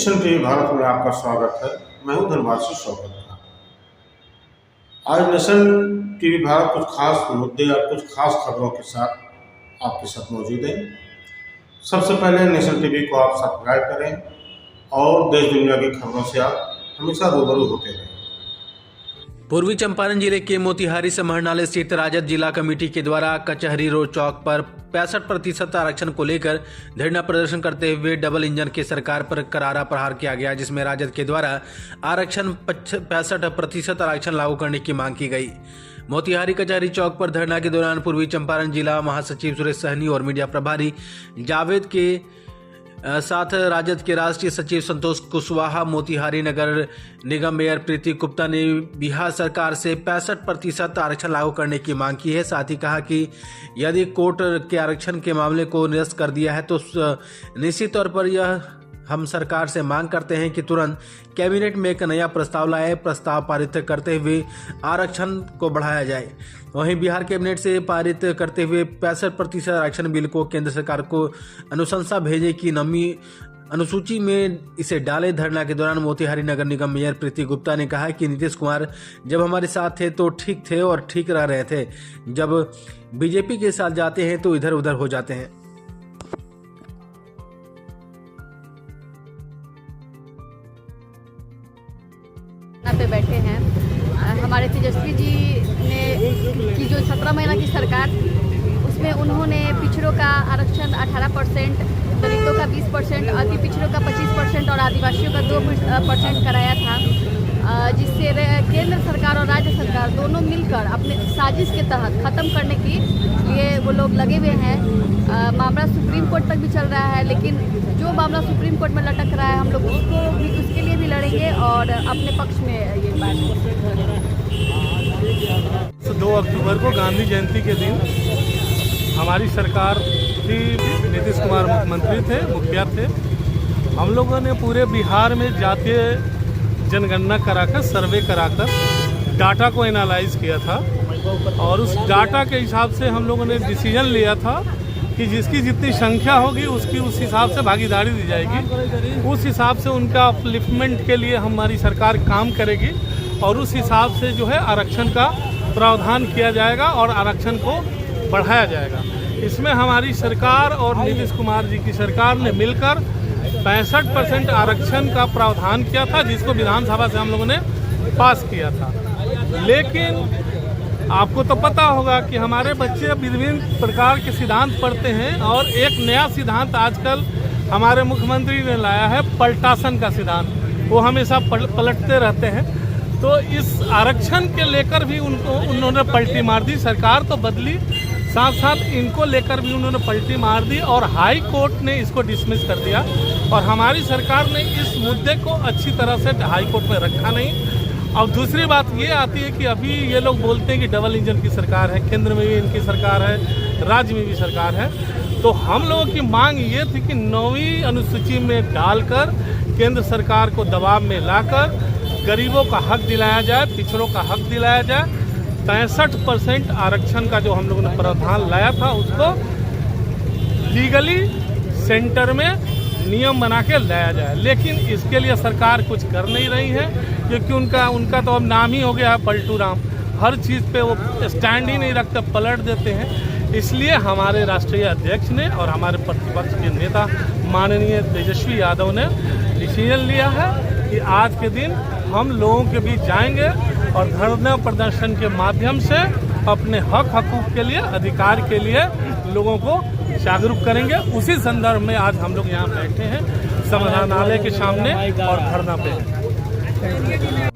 Nation TV Bharat में आपका स्वागत है। मैं हूं धनबाद से शौकत खान। आज नेशन टीवी भारत कुछ खास मुद्दे और कुछ खास खबरों के साथ आपके साथ मौजूद है। सबसे पहले नेशन टीवी को आप सब्सक्राइब करें और देश दुनिया की खबरों से आप हमेशा रूबरू होते रहें। पूर्वी चंपारण जिले के मोतिहारी समाहरणालय स्थित राजद जिला कमेटी के द्वारा कचहरी रोड चौक पर 65% आरक्षण को लेकर धरना प्रदर्शन करते हुए डबल इंजन की सरकार पर करारा प्रहार किया गया, जिसमें राजद के द्वारा आरक्षण 65% आरक्षण लागू करने की मांग की गई। मोतिहारी कचहरी चौक पर धरना के दौरान पूर्वी चंपारण जिला महासचिव सुरेश सहनी और मीडिया प्रभारी जावेद के साथ राजद के राष्ट्रीय सचिव संतोष कुशवाहा, मोतिहारी नगर निगम मेयर प्रीति गुप्ता ने बिहार सरकार से 65% आरक्षण लागू करने की मांग की है। साथ ही कहा कि यदि कोर्ट के आरक्षण के मामले को निरस्त कर दिया है तो निश्चित तौर पर यह हम सरकार से मांग करते हैं कि तुरंत कैबिनेट में एक नया प्रस्ताव लाए, प्रस्ताव पारित करते हुए आरक्षण को बढ़ाया जाए। वहीं बिहार कैबिनेट से पारित करते हुए 65% आरक्षण बिल को केंद्र सरकार को अनुशंसा भेजे की नमी अनुसूची में इसे डाले। धरना के दौरान मोतिहारी नगर निगम मेयर प्रीति गुप्ता ने कहा कि नीतीश कुमार जब हमारे साथ थे तो ठीक थे और ठीक रह रहे थे, जब बीजेपी के साथ जाते हैं तो इधर उधर हो जाते हैं। पे बैठे हैं हमारे तेजस्वी जी ने की जो 17 महीना की सरकार, उसमें उन्होंने पिछड़ों का आरक्षण 18%, दलितों का 20%, अति पिछड़ों का 25% और आदिवासियों का 2% कराया था, जिससे केंद्र सरकार और राज्य सरकार दोनों मिलकर अपने साजिश के तहत ख़त्म करने के लिए वो लोग लगे हुए हैं। मामला सुप्रीम कोर्ट तक भी चल रहा है, लेकिन जो मामला सुप्रीम कोर्ट में लटक रहा है हम लोग उसके लिए भी लड़ेंगे और अपने पक्ष में ये बात। 2 अक्टूबर को गांधी जयंती के दिन हमारी सरकार थी, नीतीश कुमार मुख्यमंत्री थे, मुखिया थे। हम लोगों ने पूरे बिहार में जातीय जनगणना कराकर, सर्वे कराकर डाटा को एनालाइज किया था और उस डाटा के हिसाब से हम लोगों ने डिसीजन लिया था कि जिसकी जितनी संख्या होगी उसकी उस हिसाब से भागीदारी दी जाएगी, उस हिसाब से उनका अपलिफ्टमेंट के लिए हमारी सरकार काम करेगी और उस हिसाब से जो है आरक्षण का प्रावधान किया जाएगा और आरक्षण को बढ़ाया जाएगा। इसमें हमारी सरकार और नीतीश कुमार जी की सरकार ने मिलकर 65% आरक्षण का प्रावधान किया था, जिसको विधानसभा से हम लोगों ने पास किया था। लेकिन आपको तो पता होगा कि हमारे बच्चे विभिन्न प्रकार के सिद्धांत पढ़ते हैं और एक नया सिद्धांत आजकल हमारे मुख्यमंत्री ने लाया है, पलटासन का सिद्धांत। वो हमेशा पलटते रहते हैं, तो इस आरक्षण के लेकर भी उन्होंने पलटी मार दी। सरकार तो बदली, साथ साथ इनको लेकर भी उन्होंने पलटी मार दी और हाई कोर्ट ने इसको डिसमिस कर दिया और हमारी सरकार ने इस मुद्दे को अच्छी तरह से हाई कोर्ट में रखा नहीं। अब दूसरी बात ये आती है कि अभी ये लोग बोलते हैं कि डबल इंजन की सरकार है, केंद्र में भी इनकी सरकार है, राज्य में भी सरकार है। तो हम लोगों की मांग ये थी कि 9वीं अनुसूची में डालकर केंद्र सरकार को दबाव में लाकर गरीबों का हक दिलाया जाए, पिछड़ों का हक दिलाया जाए। 65% आरक्षण का जो हम लोगों ने प्रावधान लाया था उसको लीगली सेंटर में नियम बना के लाया जाए, लेकिन इसके लिए सरकार कुछ कर नहीं रही है, क्योंकि उनका तो अब नाम ही हो गया है पलटू राम। हर चीज़ पे वो स्टैंड ही नहीं रखते, पलट देते हैं। इसलिए हमारे राष्ट्रीय अध्यक्ष ने और हमारे प्रतिपक्ष के नेता माननीय तेजस्वी यादव ने डिसीजन लिया है कि आज के दिन हम लोगों के बीच जाएंगे और धरना प्रदर्शन के माध्यम से अपने हकूक़ के लिए, अधिकार के लिए लोगों को जागरूक करेंगे। उसी संदर्भ में आज हम लोग यहाँ बैठे हैं समाहरणालय के सामने और धरना पे।